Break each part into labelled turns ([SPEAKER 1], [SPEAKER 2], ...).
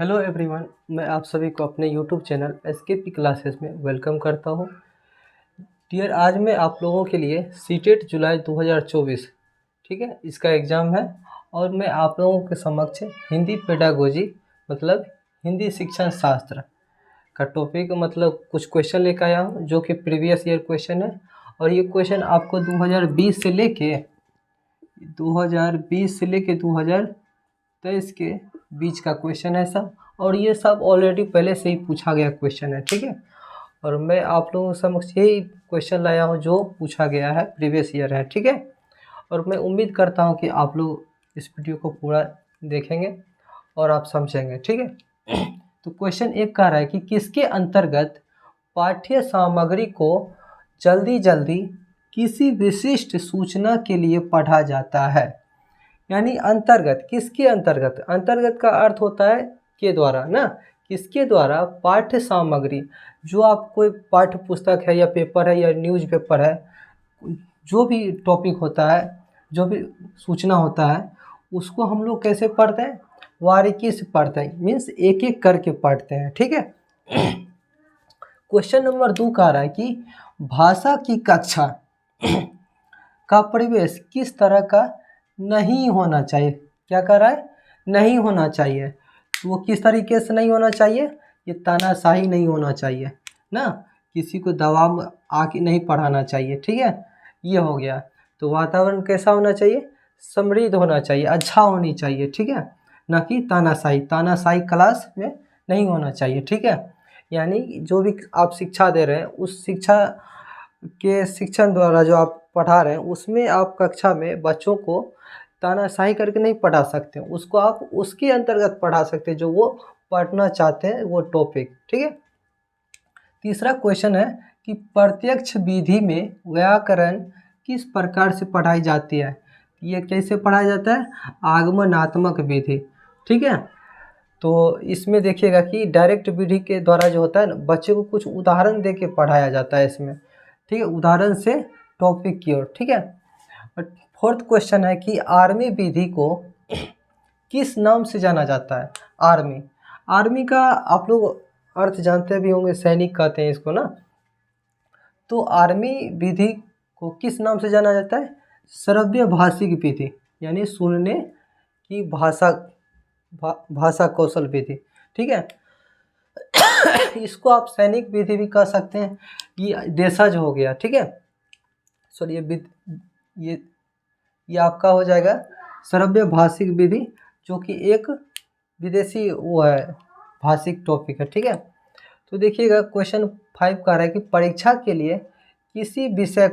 [SPEAKER 1] Hello everyone, मैं आप सभी को अपने यूट्यूब चैनल एसकेपी क्लासेस में वेलकम करता हूं। डियर, आज मैं आप लोगों के लिए सीटेट जुलाई 2024 ठीक है, इसका एग्ज़ाम है और मैं आप लोगों के समक्ष हिंदी पेडागोजी मतलब हिंदी शिक्षण शास्त्र का टॉपिक मतलब कुछ क्वेश्चन लेकर आया हूं जो कि प्रीवियस ईयर क्वेश्चन है। और ये क्वेश्चन आपको 2020 से लेके 2023 के बीच का क्वेश्चन है सब, और ये सब ऑलरेडी पहले से ही पूछा गया क्वेश्चन है। ठीक है, और मैं आप लोगों के समक्ष यही क्वेश्चन लाया हूँ जो पूछा गया है, प्रीवियस ईयर है। ठीक है, और मैं उम्मीद करता हूँ कि आप लोग इस वीडियो को पूरा देखेंगे और आप समझेंगे। ठीक है, तो क्वेश्चन एक कह रहा है कि किसके अंतर्गत पाठ्य सामग्री को जल्दी जल्दी किसी विशिष्ट सूचना के लिए पढ़ा जाता है। यानी अंतर्गत, किसके अंतर्गत, अंतर्गत का अर्थ होता है के द्वारा ना, किसके द्वारा पाठ्य सामग्री, जो आप कोई पाठ्य पुस्तक है या पेपर है या न्यूज़पेपर है, जो भी टॉपिक होता है, जो भी सूचना होता है, उसको हम लोग कैसे पढ़ते हैं, बारीकी से पढ़ते हैं, मीन्स एक एक करके पढ़ते हैं। ठीक है, क्वेश्चन नंबर 2 कह रहा है कि भाषा की कक्षा का परिवेश किस तरह का नहीं होना चाहिए। क्या कर रहा है, नहीं होना चाहिए। तो वो किस तरीके से नहीं होना चाहिए, ये तानाशाही नहीं होना चाहिए ना, किसी को दबाव में आके नहीं पढ़ाना चाहिए। ठीक है, ये हो गया। तो वातावरण कैसा होना चाहिए, समृद्ध होना चाहिए, अच्छा होनी चाहिए। ठीक है, ना कि तानाशाही, तानाशाही क्लास में नहीं होना चाहिए। ठीक है, यानी जो भी आप शिक्षा दे रहे हैं उस शिक्षा के शिक्षण द्वारा जो आप पढ़ा रहे हैं उसमें आप कक्षा में बच्चों को तानाशाही करके नहीं पढ़ा सकते, उसको आप उसके अंतर्गत पढ़ा सकते हैं जो वो पढ़ना चाहते हैं, वो टॉपिक। ठीक है, तीसरा क्वेश्चन है कि प्रत्यक्ष विधि में व्याकरण किस प्रकार से पढ़ाई जाती है। ये कैसे पढ़ाया जाता है, आगमनात्मक विधि। ठीक है, तो इसमें देखिएगा कि डायरेक्ट विधि के द्वारा जो होता है ना, बच्चे को कुछ उदाहरण दे के पढ़ाया जाता है इसमें। ठीक है, उदाहरण से टॉपिक की ओर। ठीक है, और फोर्थ क्वेश्चन है कि आर्मी विधि को किस नाम से जाना जाता है। आर्मी, आर्मी का आप लोग अर्थ जानते भी होंगे, सैनिक कहते हैं इसको ना। तो आर्मी विधि को किस नाम से जाना जाता है, श्रव्य भाषिक विधि, यानी सुनने की भाषा कौशल विधि। ठीक है, इसको आप सैनिक विधि भी कह सकते हैं, ये देशज हो गया। ठीक है, सॉरी, ये आपका हो जाएगा श्रव्य भाषिक विधि, जो कि एक विदेशी वो है, भाषिक टॉपिक है। ठीक है, तो देखिएगा क्वेश्चन 5 कह रहा है कि परीक्षा के लिए किसी विषय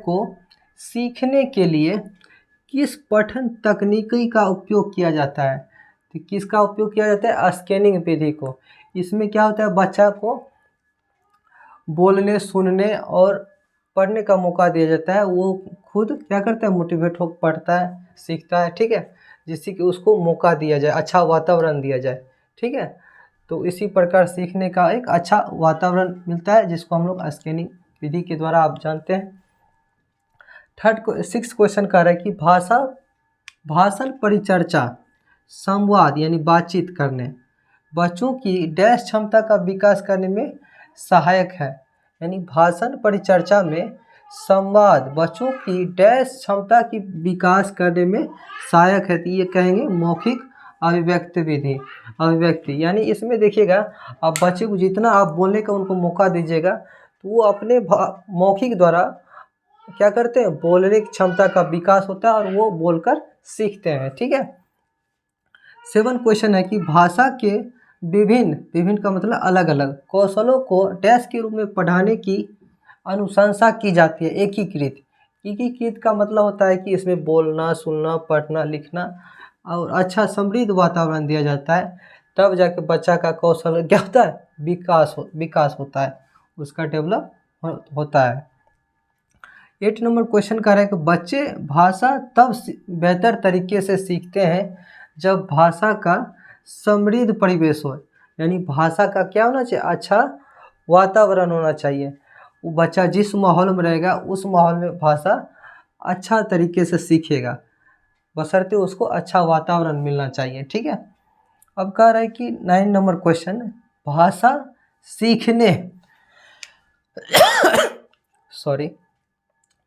[SPEAKER 1] को सीखने के लिए किस पठन तकनीकी का उपयोग किया जाता है। तो किसका उपयोग किया जाता है, स्कैनिंग विधि को। इसमें क्या होता है, बच्चा को बोलने, सुनने और पढ़ने का मौका दिया जाता है, वो खुद क्या करता है, मोटिवेट होकर पढ़ता है, सीखता है। ठीक है, जिससे कि उसको मौका दिया जाए, अच्छा वातावरण दिया जाए। ठीक है, तो इसी प्रकार सीखने का एक अच्छा वातावरण मिलता है, जिसको हम लोग स्कैनिंग विधि के द्वारा आप जानते हैं। 6 क्वेश्चन कह रहा है कि भाषण परिचर्चा संवाद यानी बातचीत करने बच्चों की डैश क्षमता का विकास करने में सहायक है। यानी भाषण परिचर्चा में संवाद बच्चों की डैश क्षमता की विकास करने में सहायक है। तो ये कहेंगे मौखिक अभिव्यक्ति विधि, अभिव्यक्ति। यानी इसमें देखिएगा, आप बच्चे को जितना आप बोलने का उनको मौका दीजिएगा, तो वो अपने मौखिक द्वारा क्या करते हैं, बोलने की क्षमता का विकास होता है और वो बोलकर सीखते हैं। ठीक है, 7 क्वेश्चन है कि भाषा के विभिन्न का मतलब अलग अलग कौशलों को डैश के रूप में पढ़ाने की अनुशंसा की जाती है। एकीकृत का मतलब होता है कि इसमें बोलना, सुनना, पढ़ना, लिखना और अच्छा समृद्ध वातावरण दिया जाता है, तब जाके बच्चा का कौशल क्या होता है, विकास होता है, उसका डेवलप होता है। 8 नंबर क्वेश्चन कह रहा है कि बच्चे भाषा तब बेहतर तरीके से सीखते हैं जब भाषा का समृद्ध परिवेश हो। यानी भाषा का क्या होना चाहिए, अच्छा वातावरण होना चाहिए। वो बच्चा जिस माहौल में रहेगा उस माहौल में भाषा अच्छा तरीके से सीखेगा। बशर्ते उसको अच्छा वातावरण मिलना चाहिए। ठीक है, अब कह रहा है कि 9 नंबर क्वेश्चन, भाषा सीखने सॉरी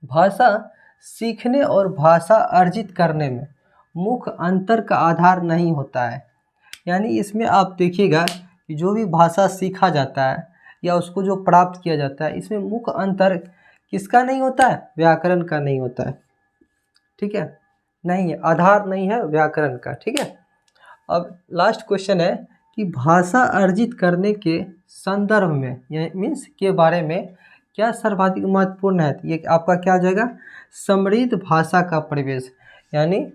[SPEAKER 1] भाषा सीखने और भाषा अर्जित करने में मुख्य अंतर का आधार नहीं होता है। यानी इसमें आप देखिएगा कि जो भी भाषा सीखा जाता है या उसको जो प्राप्त किया जाता है, इसमें मुख्य अंतर किसका नहीं होता है? व्याकरण का नहीं होता है। ठीक है, नहीं है, आधार नहीं है व्याकरण का। ठीक है, अब लास्ट क्वेश्चन है कि भाषा अर्जित करने के संदर्भ में, यानी मीन्स के बारे में क्या सर्वाधिक महत्वपूर्ण है? ये आपका क्या हो जाएगा? समृद्ध भाषा का परिवेश। यानी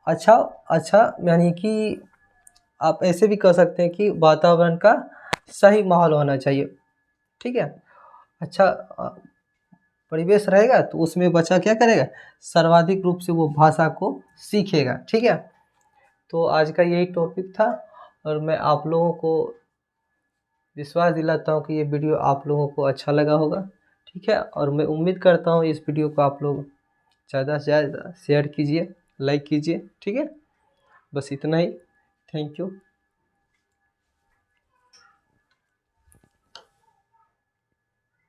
[SPEAKER 1] अच्छा यानी कि आप ऐसे भी कह सकते हैं कि वातावरण का सही माहौल होना चाहिए। ठीक है, अच्छा परिवेश रहेगा तो उसमें बच्चा क्या करेगा? सर्वाधिक रूप से वो भाषा को सीखेगा। ठीक है, तो आज का यही टॉपिक था और मैं आप लोगों को विश्वास दिलाता हूँ कि ये वीडियो आप लोगों को अच्छा लगा होगा। ठीक है, और मैं उम्मीद करता हूँ इस वीडियो को आप लोग ज़्यादा से ज़्यादा शेयर कीजिए, लाइक कीजिए। ठीक है, बस इतना ही। Thank you.